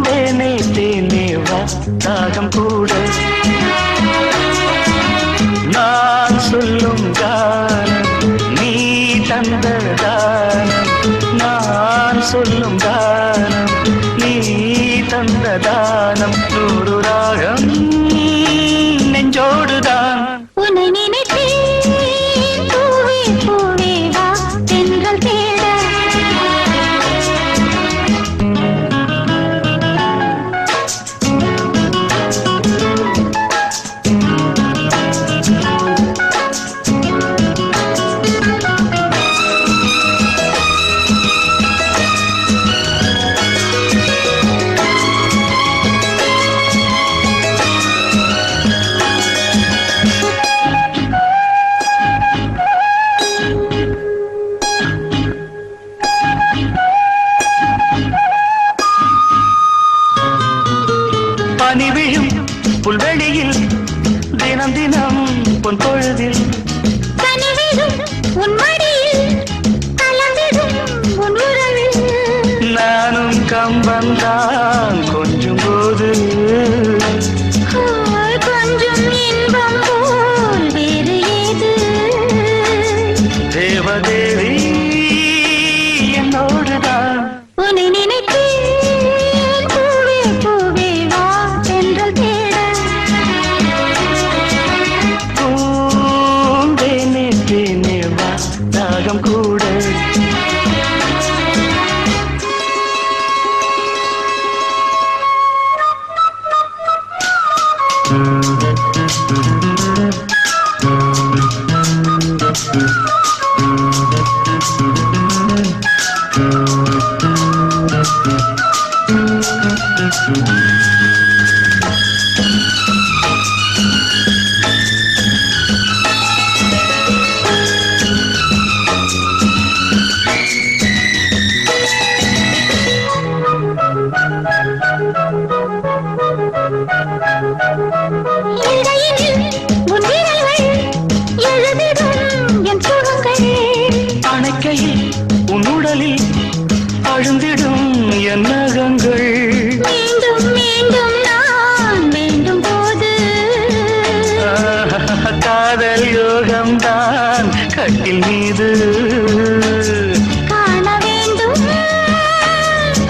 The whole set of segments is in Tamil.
தேனே தேனே வா தாகம் கூட நான் சொல்லும் கானம் நீ தந்த தானம் நான் சொல்லும் கானம் நீ தந்த தானம் நூறு ராகம் நெஞ்சோடுதான் உன்னை நினைத்தேன் பூவே பூவே வா தென்றல் தேட பனி விழும் புல்வெளியில் தினம் தினம் பொன் பொழுதில் கனிவிடும் உன் மடியில் கலந்திடும் உன் உறவில் நானும் கம்பந்தான் கொஞ்சம் போது கொஞ்சம் இன்பம் போல் வேறு ஏது தேவதேவி என்னோடுதான் உன்னை நினைத்தேன் பூவே பூவே வா தென்றல் தேட தேனே தேனே வா தாகம் கூட இடையினில் உன் விரல்கள் எழுதிடும் என் சுகங்கள் அணைக்கையில் உன் உடலில் அழுந்திடும் என் நகங்கள் மீண்டும் மீண்டும் நான் வேண்டும் போது காதல் யோகம்தான் கட்டில் மீது காண வேண்டும்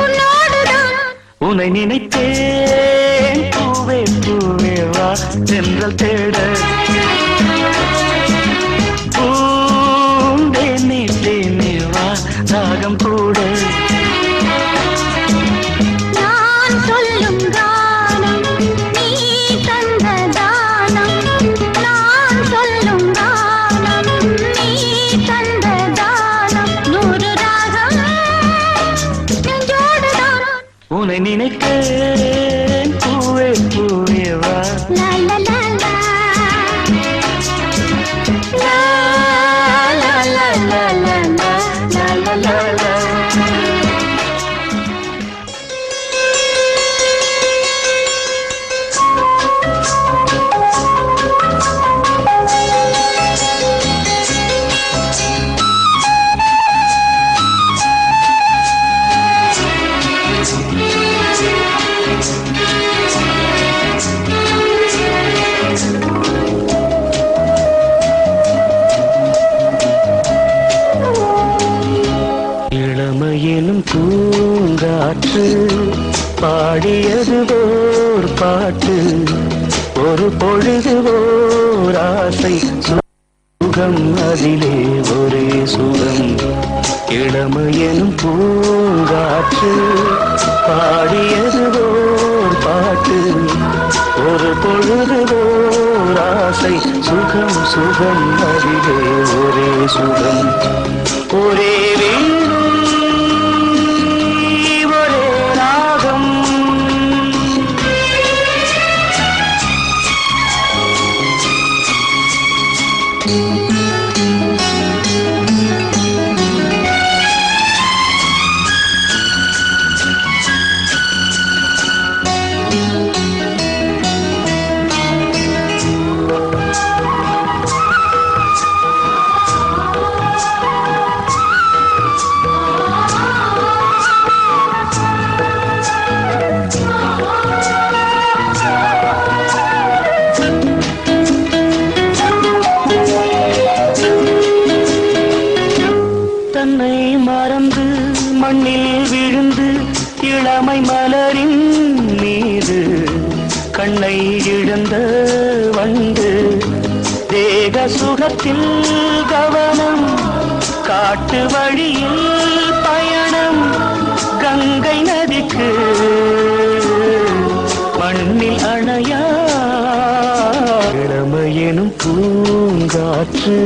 உன்னோடுதான் உன்னை நினைத்தேன் பூவே பூவே வா தென்றல் தேட பூந்தேனே தேனே வா தாகம் கூட நான் சொல்லும் கானம் நீ தந்த தானம் நான் சொல்லும் கானம் நீ தந்த தானம் நூறு ராகம் நெஞ்சோடுதான் உன்னை நினைத்தேன் பூவே பூவே வா லா லா லா லா லா லா லா லா லா லா லா லா. இளமையிலும் பூங்காற்று பாடியது ஓர் பாட்டு ஒரு பொழுது ஓர் ஆசை சுகம் அதிலே ஒரே சுகம் இளமையிலும் பூங்காற்று பாடியது ஓர் பாட்டு ஒரு பொழுது ஓர் ஆசை சுகம் சுகம் அதிலே ஒரே சுகம் ஒரே வீடு ஒரே ராகம் விழுந்து இளமை மலரின் மீது கண்ணை இழந்த வண்டு தேக சுகத்தில் கவனம் காட்டு வழியில் பயணம் கங்கை நதிக்கு மண்ணில் அணையா இளமையெனும் பூங்காற்று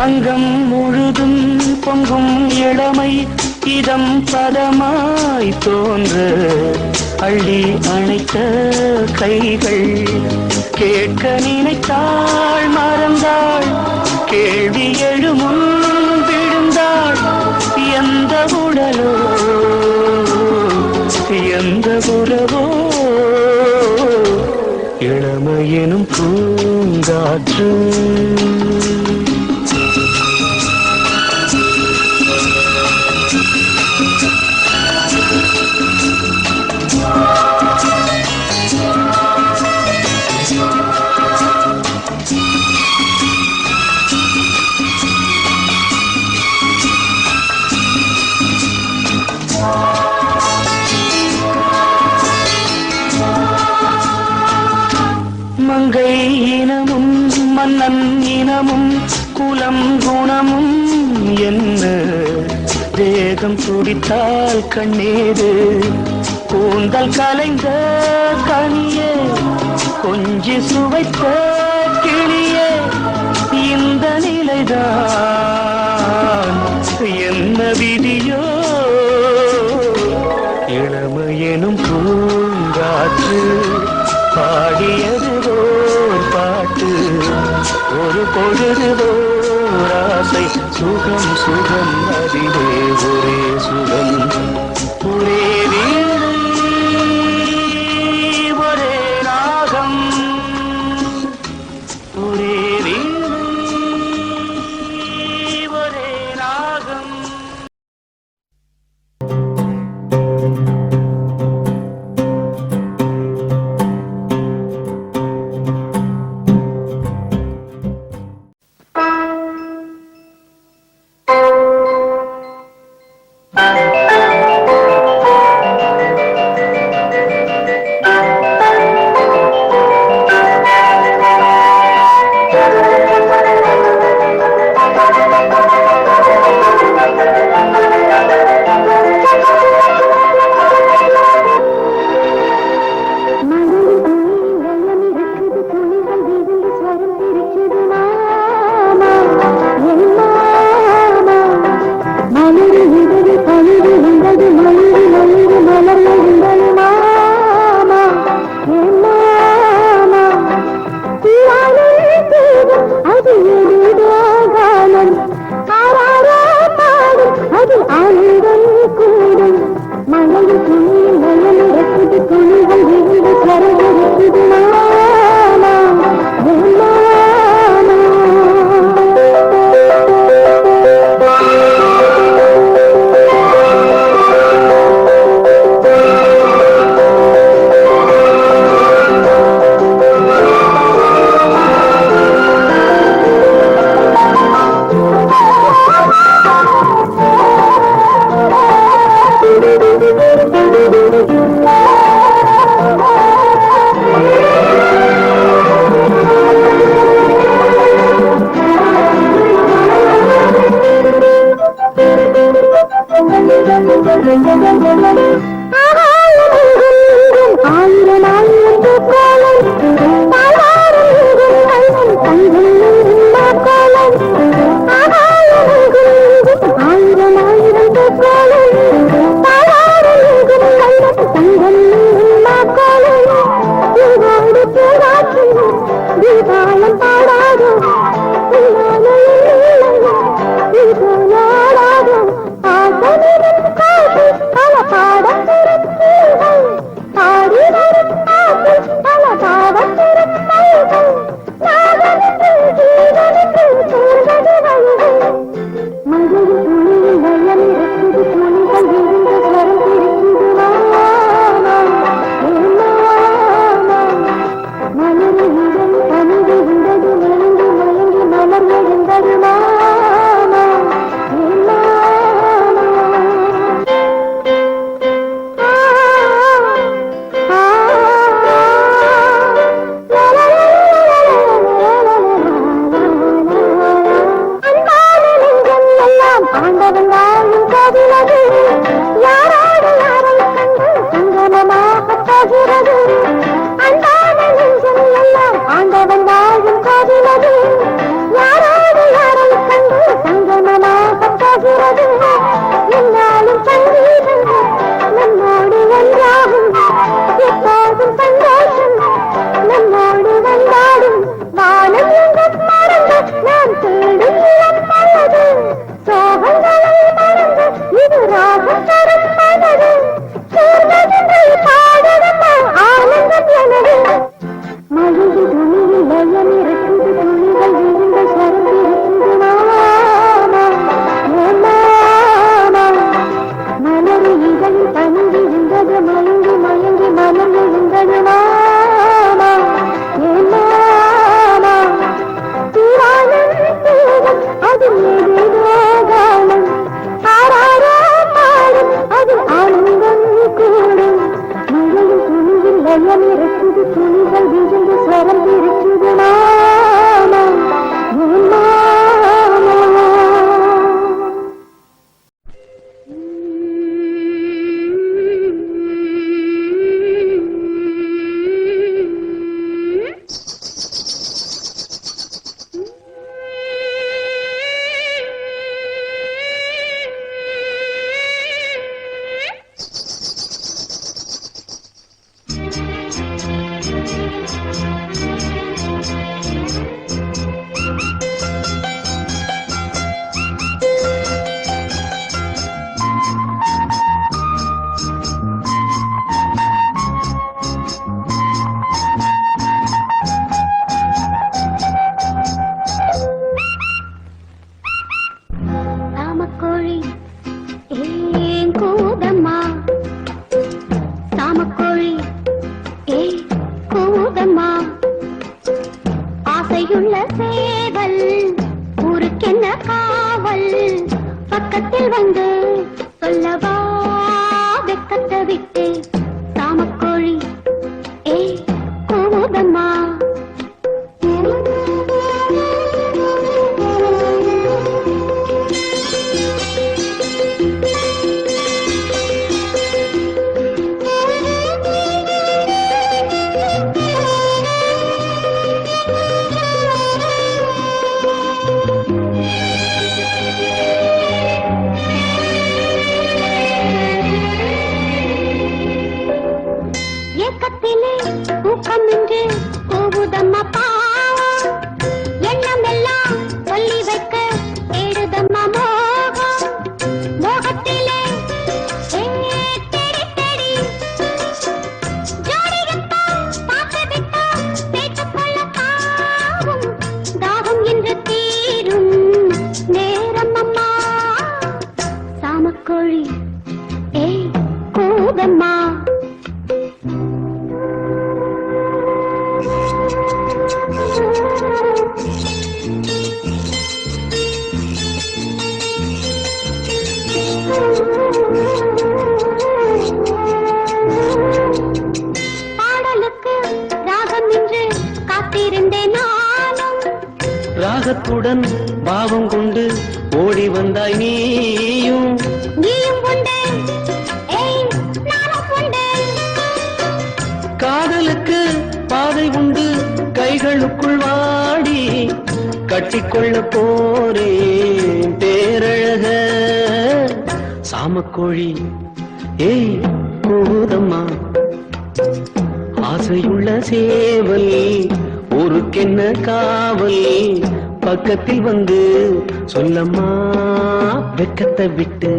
அங்கம் முழுதும் பொங்கும் இளமை இதம் பதமாய் தோன்ற அள்ளி அணைத்த கைகள் கேட்க நினைத்தாள் மறந்தாள் கேள்வி எழுமுன் விழுந்தாள் எந்த உடலோ எந்த உறவோ இளமையெனும் பூங்காற்று மங்கை இனமும் மன்னன் இனமும் குலம் குணமும் என்ன தேகம் துடித்தால் கண்ணீரு கூந்தல் கலைந்த கனியே கொஞ்சி சுவைத்த கிளியே இந்த நிலைதான் என்ன விதியோ இளமையெனும் பூங்காற்று பாடியதுவோர் பாட்டு ஒரு பொழுதுவோர் ஆசை சுகம் சுகம் அதிலே ஒரே சுகம் ஒரே வீடு ஒரே ராகம் ஒரே வீடு ஒரே ராகம். சாமக்கோழி ஏன் கூதம்மா, சாமக்கோழி ஏன் கூதம்மா, ஆசையுள்ள சேவல் ஊருக்கென்ன காவல், பக்கத்தில் வந்து சொல்லவா வெக்கத்தை விட்டு, சாமக்கோழி ஏன் கூதம்மா. ஏக்கத்திலே ஊக்கமின்றி கூவுதம்மா பாவம், எண்ணமெல்லாம் சொல்லி வைக்க தேடுதம்மா மோகம், மோகத்திலே தேடி தேடி ஜோடியத்தான் பார்த்துவிட்டா பேச்சுக்கொள்ள பாவம், தாகம் என்று தீரும் நேரம் அம்மா, சாமக்கோழி ஏய் கூதம்மா. பாடலுக்கு ராகம் என்று காத்திருந்தேன் நானும், ராகத்துடன் பாவம் கொண்டு ஓடி வந்தாய் நீயும், நீயும் கொண்டு ஏய் நானும் கொண்டு, காதலுக்கு பாதை உண்டு கைகளுக்குள் வாடி கட்டிக்கொள்ள போறேன் பேரழக, சாமக்கோழி ஏய் கூதம்மா, ஆசையுள்ள சேவல் ஊருக்கென்ன காவல், பக்கத்தில் வந்து சொல்லம்மா வெக்கத்தை விட்டு.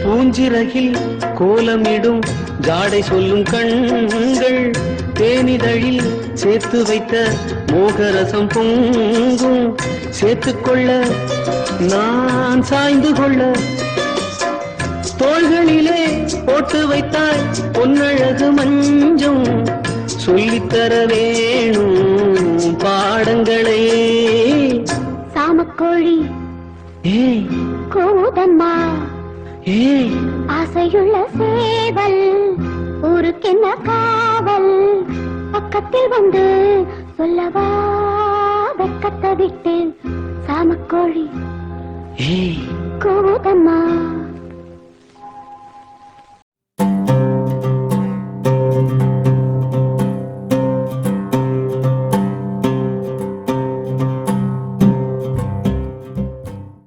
பூஞ்சிறகில் கோலமிடும் ஜாடை சொல்லும் கண்கள், தேனிதழில் சேர்த்து வைத்த மோகரசம் பொங்கும், சேர்த்துக்கொள்ள நான் சாய்ந்து கொள்ள, தோள்களிலே போட்டு வைத்தாய் பொன்னழகு மஞ்சம், சொல்லித்தர வேணும் பாடங்களே, சாமக்கோழி ஏய் கூதம்மா, ஏய் ஆசையுள்ள சேவல் ஊருக்கென்ன காவல், பக்கத்தில் வந்து சொல்லவா வெக்கத்தை விட்டு, சாமக்கோழி ஏய் கூதம்மா.